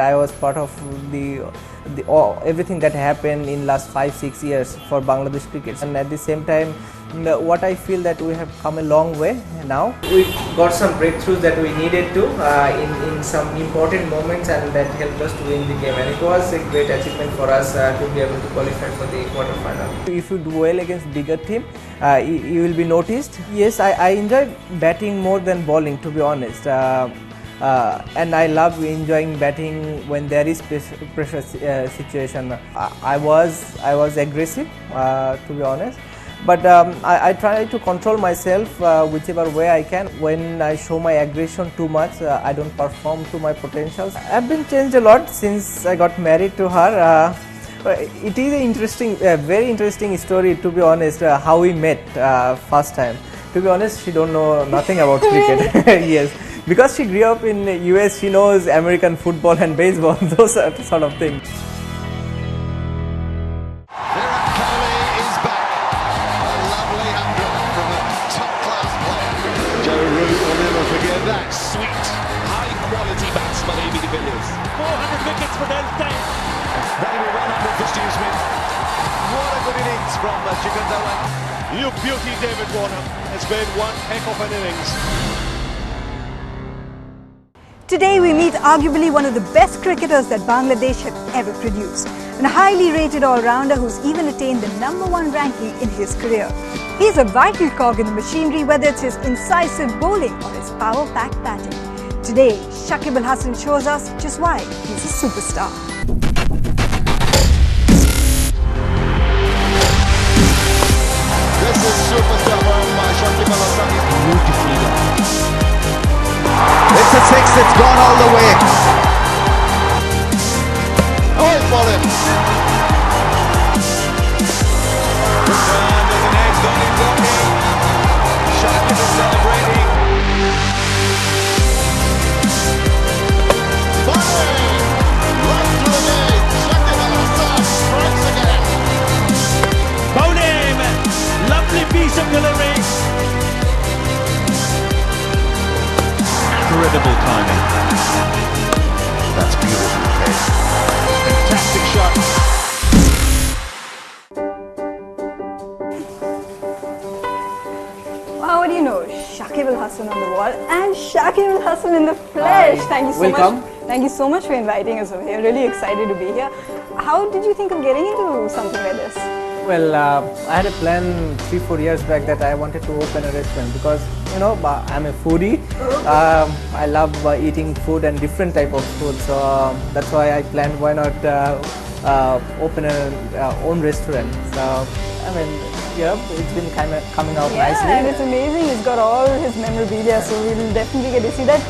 I was part of everything that happened in last 5-6 years for Bangladesh cricket, and at the same time what I feel that we have come a long way now. We got some breakthroughs that we needed to in some important moments, and that helped us to win the game, and it was a great achievement for us to be able to qualify for the quarter-final. If you do well against bigger team, you will be noticed. Yes, I enjoy batting more than bowling, to be honest. And I love enjoying batting when there is pressure situation. I was aggressive, to be honest, but I try to control myself whichever way I can. When I show my aggression too much, I don't perform to my potentials. I've been changed a lot since I got married to her. It is an interesting, very interesting story, to be honest, how we met first time. To be honest, she don't know nothing about cricket. Yes. Because she grew up in the US, she knows American football and baseball, those sort of things. Is back. A lovely 100 from a top-class player. Joe Root will never forget that. Sweet, high-quality batsman, Amy de Villiers. 400 wickets for Del Stein. That'll be 100 for Steve Smith. What a good innings from Chikandawa. You beauty, David Warner. It's been one heck of an innings. Today we meet arguably one of the best cricketers that Bangladesh have ever produced, and a highly rated all-rounder who's even attained the #1 ranking in his career. He's a vital cog in the machinery, whether it's his incisive bowling or his power-packed batting. Today, Shakib Hasan shows us just why he's a superstar. This is superstar from Shakib Hasan. Beautifully done. It's a six, it's gone all the way. Oh, it's fallen. There's an edge, got him blocking. Shakib is celebrating. Bowling! Right to the gate. Shakib Al-Hasan strikes again. Bowling! Lovely piece of delivery. Incredible timing. That's beautiful, okay. Fantastic shot. Wow, what do you know? Shakib Hasan on the wall and Shakib Hasan in the flesh. Thank you so Welcome. much. Thank you so much for inviting us over here. Really excited to be here. How did you think of getting into something like this? Well, I had a plan 3-4 years back that I wanted to open a restaurant because, you know, I'm a foodie. I love eating food and different type of food, so that's why I planned why not open an own restaurant. So, I mean, yeah, it's been kind of coming out nicely. And it's amazing. He's got all his memorabilia, so we'll definitely get to see that.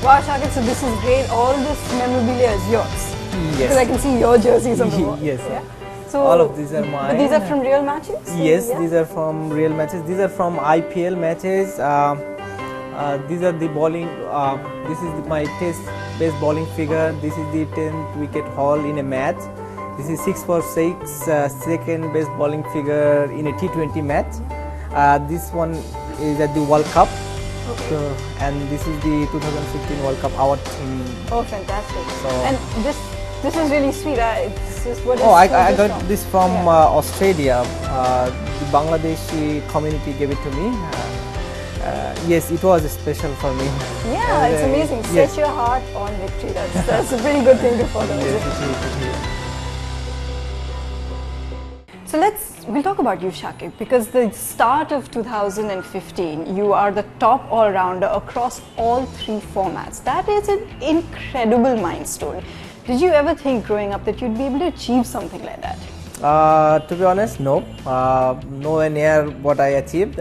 Wow, Shakib, so this is great. All this memorabilia is yours. Yes. Because I can see your jerseys on the wall. Yes. Yeah? So all of these are mine. But these are from real matches? Yes, Yeah? these are from real matches. These are from IPL matches. These are the bowling. This is my test best bowling figure. This is the 10th wicket haul in a match. This is 6 for 6, second best bowling figure in a T20 match. This one is at the World Cup. Okay. So, and this is the 2015 World Cup award. Oh, fantastic. So, and this is really sweet. It's just what oh, I is got from? this from Yeah. Australia. The Bangladeshi community gave it to me. Yes, it was special for me. Yeah, it's amazing. Yes. Set your heart on victory. That's a pretty good thing to follow. Yes, Isn't it? it is. So we'll talk about you, Shakib, because the start of 2015, you are the top all-rounder across all 3 formats. That is an incredible milestone. Did you ever think growing up that you'd be able to achieve something like that? To be honest, no. Nowhere near what I achieved.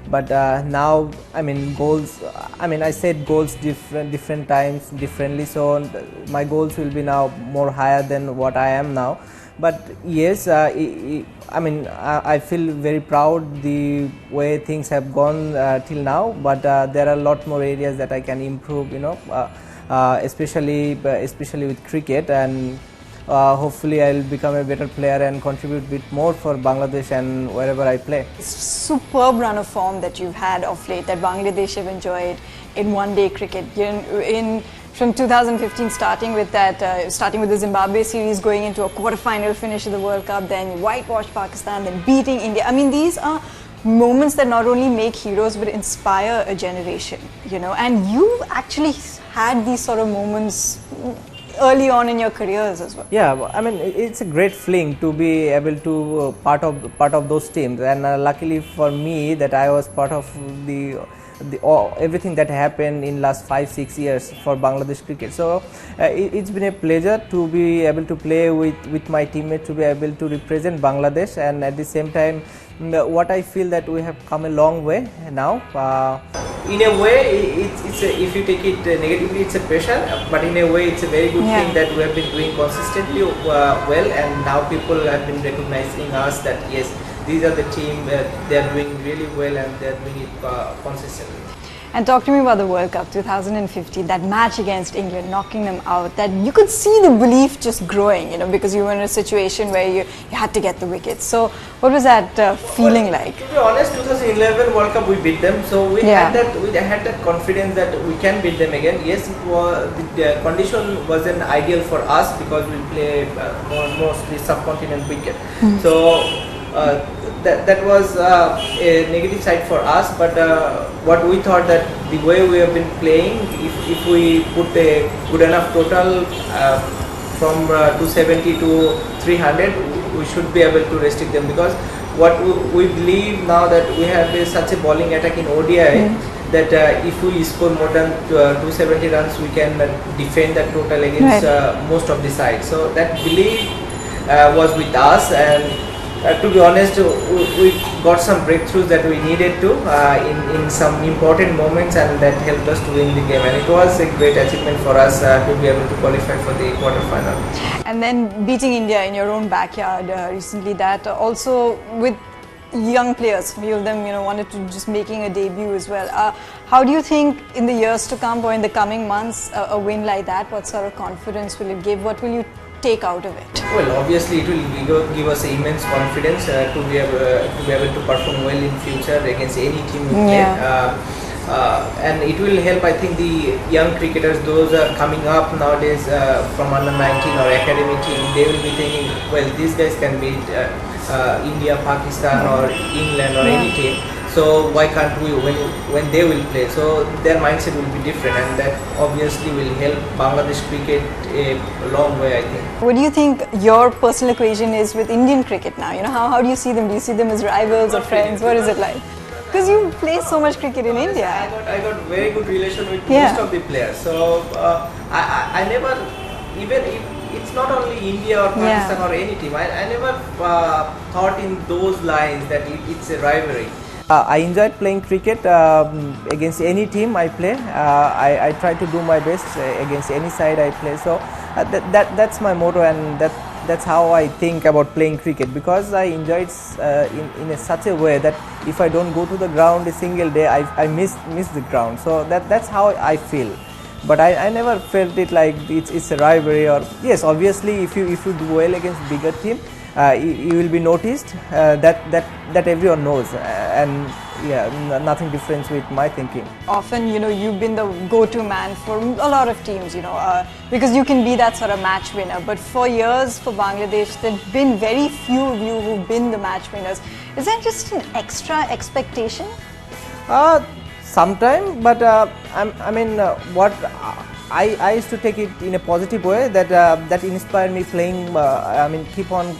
But now, I mean, goals. I mean, I set goals different times differently. So my goals will be now more higher than what I am now. But yes, I mean, I feel very proud the way things have gone till now. But there are a lot more areas that I can improve. You know, especially with cricket, and hopefully I'll become a better player and contribute a bit more for Bangladesh and wherever I play. Superb run of form that you've had of late, that Bangladesh have enjoyed in one-day cricket. In from 2015, starting with the Zimbabwe series, going into a quarter-final finish of the World Cup, then you whitewash Pakistan, then beating India. I mean, these are moments that not only make heroes but inspire a generation, you know. And you've actually had these sort of moments early on in your careers as well. Yeah, I mean, it's a great feeling to be able to part of those teams, and luckily for me that I was part of everything that happened in last 5-6 years for Bangladesh cricket. So it's been a pleasure to be able to play with my teammates, to be able to represent Bangladesh, and at the same time what I feel that we have come a long way now. In a way, if you take it negatively, it's a pressure, but in a way it's a very good thing that we have been doing consistently well, and now people have been recognizing us that yes, these are the team, they are doing really well and they are doing it consistently. And talk to me about the World Cup 2015, that match against England, knocking them out, that you could see the belief just growing, you know, because you were in a situation where you had to get the wickets. So what was that feeling like? To be honest, 2011 World Cup we beat them, so we had that confidence that we can beat them again. Yes, it was, the condition wasn't ideal for us because we play mostly subcontinent cricket. So that was a negative side for us, but what we thought that the way we have been playing, if we put a good enough total from 270 to 300, we should be able to restrict them, because what we believe now that we have such a bowling attack in ODI that if we score more than 270 runs, we can defend that total against most of the sides. So that belief was with us, and to be honest, we got some breakthroughs that we needed to in some important moments, and that helped us to win the game. And it was a great achievement for us to be able to qualify for the quarterfinal. And then beating India in your own backyard recently, that also with young players, few of them, you know, wanted to just making a debut as well. How do you think in the years to come or in the coming months, a win like that, what sort of confidence will it give? What will you take out of it? Well, obviously it will give us immense confidence to be able to perform well in future against any team we play. And it will help, I think, the young cricketers, those are coming up nowadays from under 19 or academy team. They will be thinking, well, these guys can beat India, Pakistan or England or any team. So why can't we when they will play? So their mindset will be different, and that obviously will help Bangladesh cricket a long way, I think. What do you think your personal equation is with Indian cricket now? You know, how do you see them? Do you see them as rivals or friends? What is it like? Because you play so much cricket in India. I got very good relation with most of the players. So I never, even if it's not only India or Pakistan or any team, I never thought in those lines that it's a rivalry. I enjoyed playing cricket against any team I play. I try to do my best against any side I play. So that's my motto, and that's how I think about playing cricket, because I enjoy it in such a way that if I don't go to the ground a single day, I miss the ground. So that's how I feel. But I never felt it like it's a rivalry. Or yes, obviously if you do well against bigger team, you will be noticed. That everyone knows, and nothing different with my thinking. Often, you know, you've been the go-to man for a lot of teams, you know, because you can be that sort of match winner. But for years, for Bangladesh, there've been very few of you who've been the match winners. Is that just an extra expectation? Sometime, but what I used to take it in a positive way, that inspired me playing. Keep on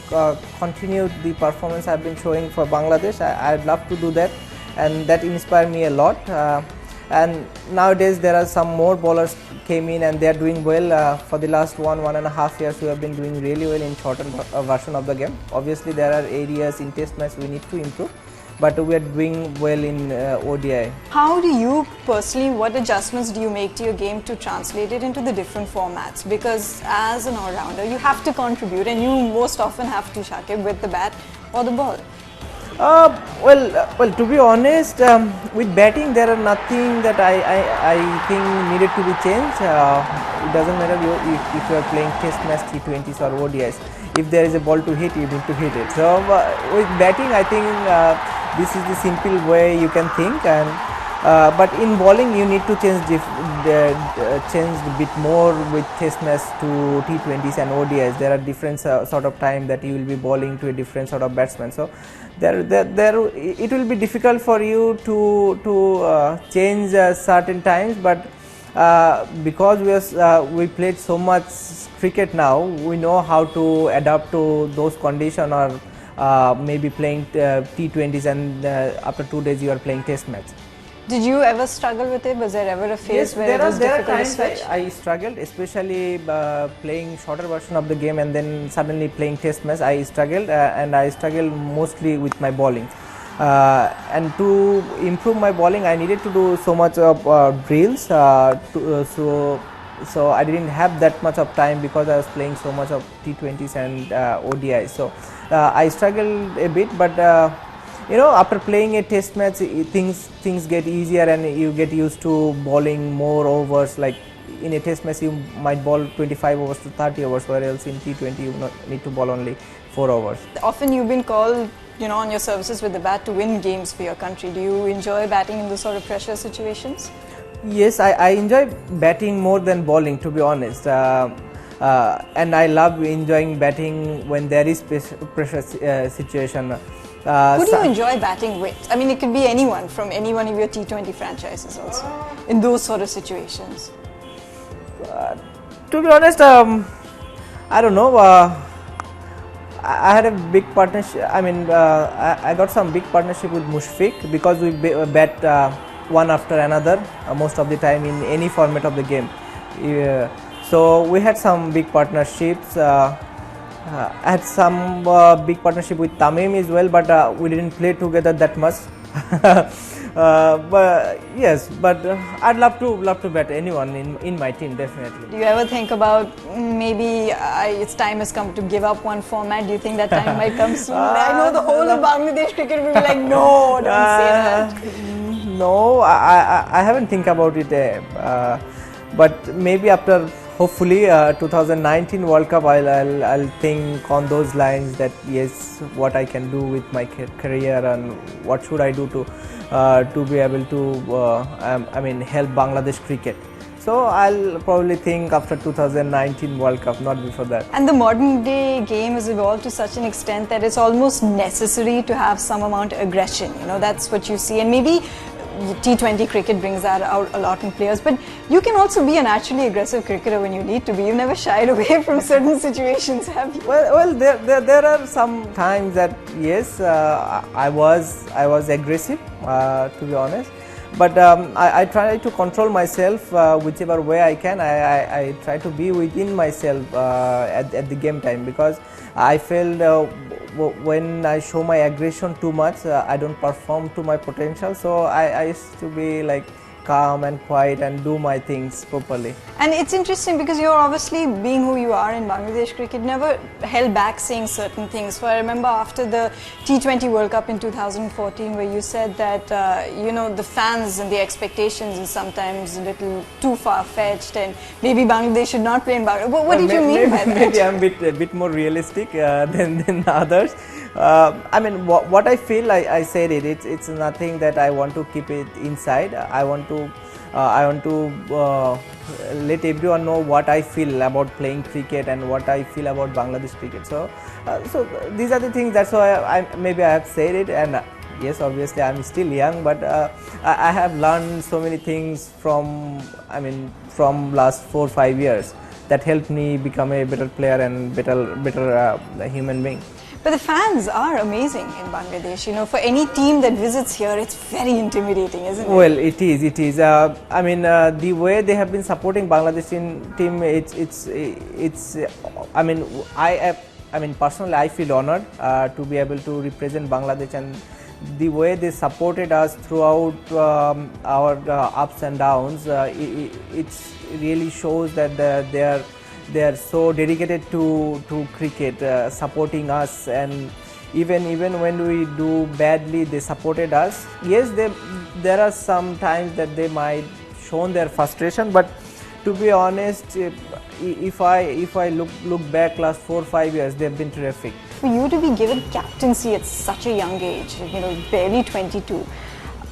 continue the performance I've been showing for Bangladesh. I'd love to do that, and that inspired me a lot. And nowadays there are some more bowlers came in, and they are doing well. For the last 1.5 years, we have been doing really well in shorter version of the game. Obviously, there are areas in Test match we need to improve, but we are doing well in ODI. How do you personally, what adjustments do you make to your game to translate it into the different formats? Because as an all-rounder, you have to contribute, and you most often have to, Shakib, with the bat or the ball. Well, to be honest, with batting there are nothing that I think needed to be changed. It doesn't matter if you are playing Test match, T20s or ODIs. If there is a ball to hit, you need to hit it. So with batting, I think this is the simple way you can think, and But in bowling, you need to change a bit more with test match to T20s and ODIs. There are different sort of time that you will be bowling to a different sort of batsman. So it will be difficult for you to change certain times. But because we played so much cricket now, we know how to adapt to those conditions, or maybe playing T20s and after 2 days you are playing test match. Did you ever struggle with it? Was there ever a phase where it was difficult to switch? I struggled, especially playing shorter version of the game and then suddenly playing test match. I struggled, and I struggled mostly with my bowling. And to improve my bowling, I needed to do so much of drills. So I didn't have that much of time because I was playing so much of T20s and ODIs. So I struggled a bit, but after playing a test match, things get easier and you get used to bowling more overs. Like in a test match, you might bowl 25 overs to 30 overs, whereas in T20 you need to bowl only 4 overs. Often you've been called, on your services with the bat to win games for your country. Do you enjoy batting in those sort of pressure situations? Yes, I enjoy batting more than bowling, to be honest. And I love enjoying batting when there is pressure situation. Who do you enjoy batting with? I mean, it could be anyone from any one of your T20 franchises also, in those sort of situations. To be honest, I don't know. I had a big partnership. I mean, I got some big partnership with Mushfiq because we bat one after another most of the time in any format of the game. So we had some big partnerships. I had some big partnership with Tamim as well, but we didn't play together that much. But yes, I'd love to bat anyone in my team, definitely. Do you ever think about maybe its time has come to give up one format? Do you think that time might come soon? I know the whole of Bangladesh cricket will be like, no, don't say that. No, I haven't think about it. But maybe after, hopefully, 2019 World Cup, I'll think on those lines that yes, what I can do with my career and what should I do to be able to help Bangladesh cricket. So I'll probably think after 2019 World Cup, not before that. And the modern day game has evolved to such an extent that it's almost necessary to have some amount of aggression. That's what you see, and maybe T20 cricket brings that out a lot in players, but you can also be a naturally aggressive cricketer when you need to be. You've never shied away from certain situations, have you? Well, there are some times that yes, I was aggressive, to be honest, but I try to control myself whichever way I can. I try to be within myself at the game time, because I feel when I show my aggression too much, I don't perform to my potential. So I used to be like calm and quiet and do my things properly. And it's interesting because you're obviously, being who you are in Bangladesh cricket, never held back saying certain things. So I remember after the T20 World Cup in 2014, where you said that the fans and the expectations is sometimes a little too far-fetched, and maybe Bangladesh should not play in Bangladesh. What did you mean by that? Maybe I'm a bit more realistic than others. What I feel, I said it. It's nothing that I want to keep it inside. I want to let everyone know what I feel about playing cricket and what I feel about Bangladesh cricket. So these are the things. That's why I have said it. And yes, obviously I'm still young, but I have learned so many things from last 4 or 5 years that helped me become a better player and better human being. But the fans are amazing in Bangladesh. For any team that visits here, it's very intimidating, isn't it? Well, it is. The way they have been supporting Bangladesh team, personally, I feel honored to be able to represent Bangladesh, and the way they supported us throughout our ups and downs, it really shows that they are so dedicated to cricket, supporting us, and even when we do badly, they supported us. Yes, there are some times that they might show their frustration, but to be honest, if I look back last 4 or 5 years, they've been terrific. For you to be given captaincy at such a young age, barely 22,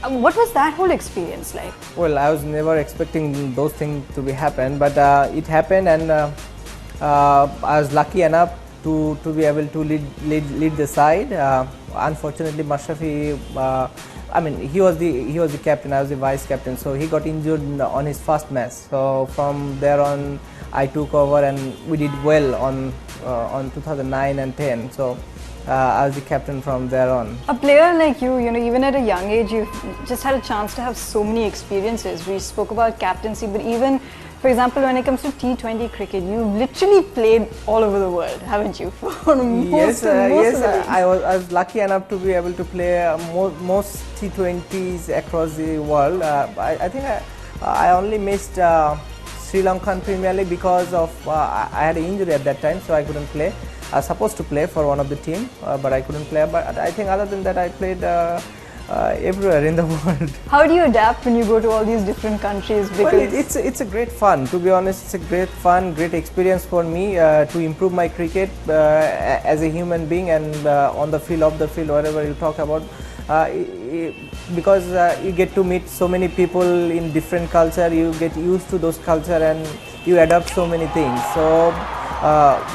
What was that whole experience like? Well, I was never expecting those things to be happen, but it happened, and I was lucky enough to be able to lead the side. Unfortunately, Mashrafi, I mean, he was the captain. I was the vice captain, so he got injured on his first match. So from there on, I took over, and we did well on 2009 and 10. So I was the captain from there on. A player like you know, even at a young age, you just had a chance to have so many experiences. We spoke about captaincy, but even, for example, when it comes to T20 cricket, you literally played all over the world, haven't you? For most of the I was lucky enough to be able to play most T20s across the world. I think I only missed Sri Lankan Premier League because of I had an injury at that time, so I couldn't play. I was supposed to play for one of the team, but I couldn't play. But I think other than that, I played everywhere in the world. How do you adapt when you go to all these different countries? Because well, it's a great fun. To be honest, it's a great fun, great experience for me to improve my cricket as a human being, and on the field, off the field, whatever you talk about. Because you get to meet so many people in different culture, you get used to those culture, and you adapt so many things. So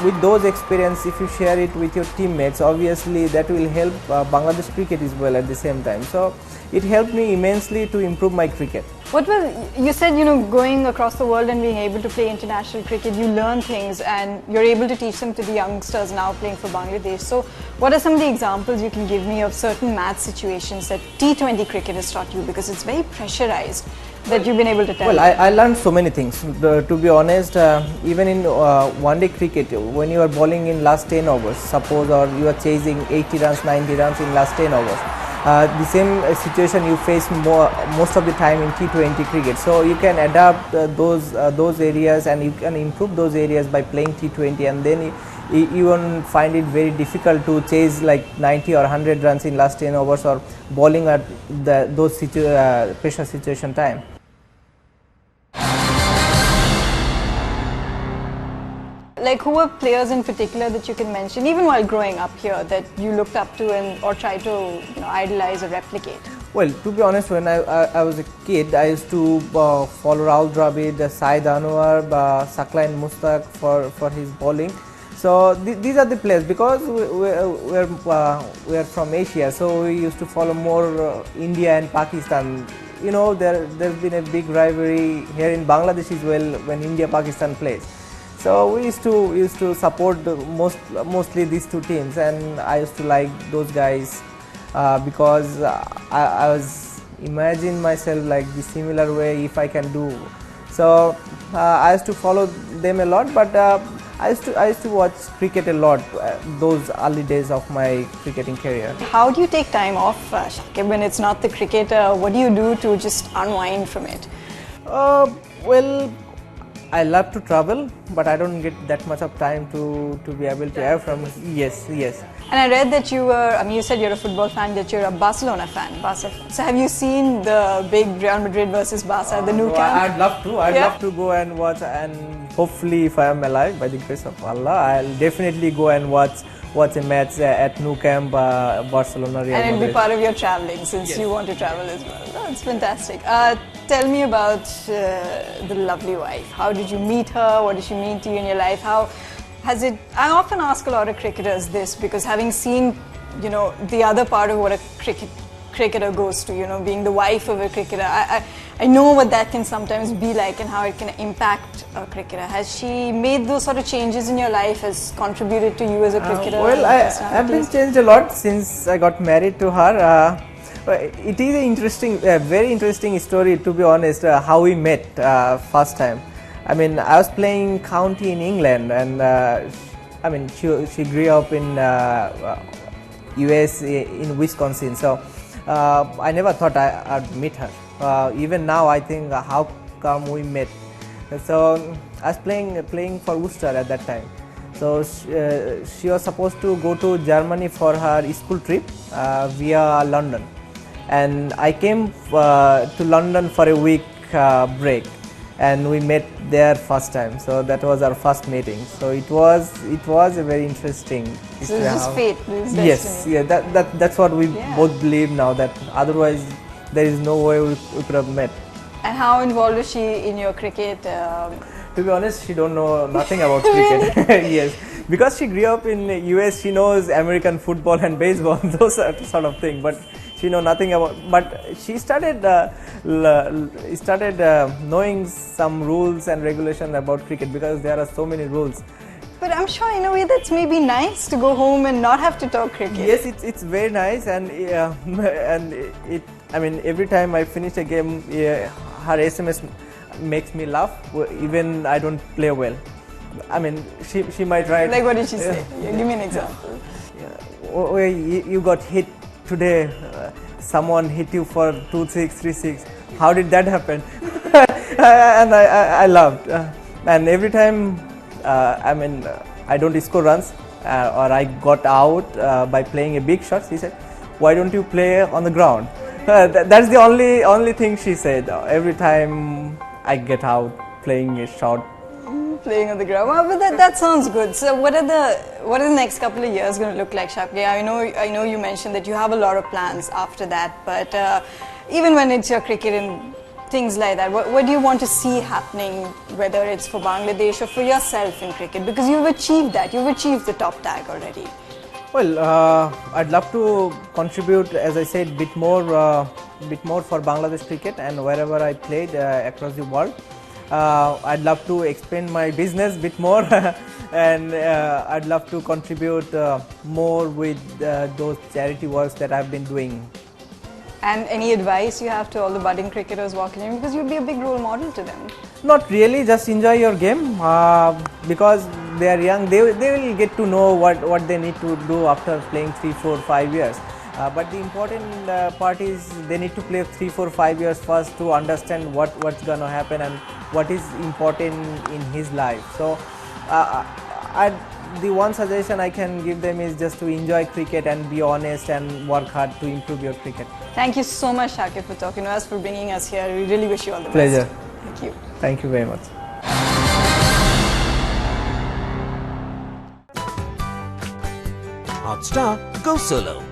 with those experience, if you share it with your teammates, obviously that will help Bangladesh cricket as well at the same time. So it helped me immensely to improve my cricket. what was, you said, you know, going across the world and being able to play international cricket, you learn things and you're able to teach them to the youngsters now playing for Bangladesh. So what are some of the examples you can give me of certain match situations that T20 cricket has taught you, because it's very pressurized, that you've been able to tell? Well, I learned so many things. To be honest, even in one-day cricket, when you are bowling in last 10 overs, suppose, or you are chasing 80 runs, 90 runs in last 10 overs, the same situation you face most of the time in T20 cricket. So you can adapt those areas, and you can improve those areas by playing T20, and then you won't find it very difficult to chase like 90 or 100 runs in last 10 overs, or bowling at those pressure situation time. Like, who were players in particular that you can mention, even while growing up here, that you looked up to and or tried to, you know, idolize or replicate? Well, to be honest, when I was a kid, I used to follow Rahul Dravid, Said Anwar, Saklain Mustak for his bowling. So these are the players, because we are from Asia, so we used to follow more India and Pakistan. You know, there's been a big rivalry here in Bangladesh as well when India-Pakistan plays. So we used to support mostly these two teams, and I used to like those guys because I was imagine myself like the similar way if I can do. So I used to follow them a lot, but I used to watch cricket a lot those early days of my cricketing career. How do you take time off, Shakib, when it's not the cricket? What do you do to just unwind from it? Well, I love to travel, but I don't get that much of time to be able to have from. Yes. And I read that you were, I mean, you said you're a football fan, that you're a Barcelona fan. So have you seen the big Real Madrid versus Barca, the Nou Camp? I'd love to. I'd love to go and watch, and hopefully, if I am alive, by the grace of Allah, I'll definitely go and watch a match at Nou Camp, Barcelona, Real Madrid. And it'll be part of your traveling, since you want to travel as well. That's fantastic. Tell me about the lovely wife. How did you meet her? What did she mean to you in your life? How has it? I often ask a lot of cricketers this, because having seen, you know, the other part of what a cricketer goes to, you know, being the wife of a cricketer, I know what that can sometimes be like and how it can impact a cricketer. Has she made those sort of changes in your life, has contributed to you as a cricketer? Well, I've been changed a lot since I got married to her. It is a very interesting story, to be honest, how we met first time. I mean, I was playing county in England, and I mean, she grew up in US in Wisconsin, so I never thought I'd meet her. Even now, I think how come we met. So I was playing for Worcester at that time. So she was supposed to go to Germany for her school trip via London. And I came to London for a week break, and we met there first time. So that was our first meeting. So it was a very interesting. So it's just fate, it's yes, destiny. yeah, that's what we both believe now. That otherwise there is no way we could have met. And how involved is she in your cricket? To be honest, she don't know nothing about cricket. Yes, because she grew up in the US, she knows American football and baseball, those sort of thing. But she know nothing about. But she started knowing some rules and regulations about cricket because there are so many rules. But I'm sure in a way that's maybe nice to go home and not have to talk cricket. Yes, it's very nice, and it. I mean, every time I finish a game, her SMS makes me laugh, even I don't play well. I mean, she might write. Like what did she say? Give me an example. Oh, you got hit today. Someone hit you for 2-6, 3-6. How did that happen? And I laughed. And every time, I don't score runs or I got out by playing a big shot. She said, "Why don't you play on the ground?" That's the only thing she said. Every time I get out playing a shot. Playing on the ground. Well, but that sounds good. So what are the next couple of years going to look like, Shakib? I know you mentioned that you have a lot of plans after that, but even when it's your cricket and things like that, what do you want to see happening, whether it's for Bangladesh or for yourself in cricket? Because you've achieved that. You've achieved the top tag already. Well, I'd love to contribute, as I said, bit more for Bangladesh cricket and wherever I played across the world. I'd love to expand my business a bit more and I'd love to contribute more with those charity works that I've been doing. And any advice you have to all the budding cricketers walking in, because you'll be a big role model to them? Not really, just enjoy your game because they are young. They will get to know what they need to do after playing 3, 4, 5 years. But the important part is they need to play 3, 4, 5 years first to understand what's going to happen and what is important in his life. So the one suggestion I can give them is just to enjoy cricket and be honest and work hard to improve your cricket. Thank you so much, Shakib, for talking to us, for bringing us here. We really wish you all the Pleasure. best. Thank you. Thank you very much. Hotstar Go Solo.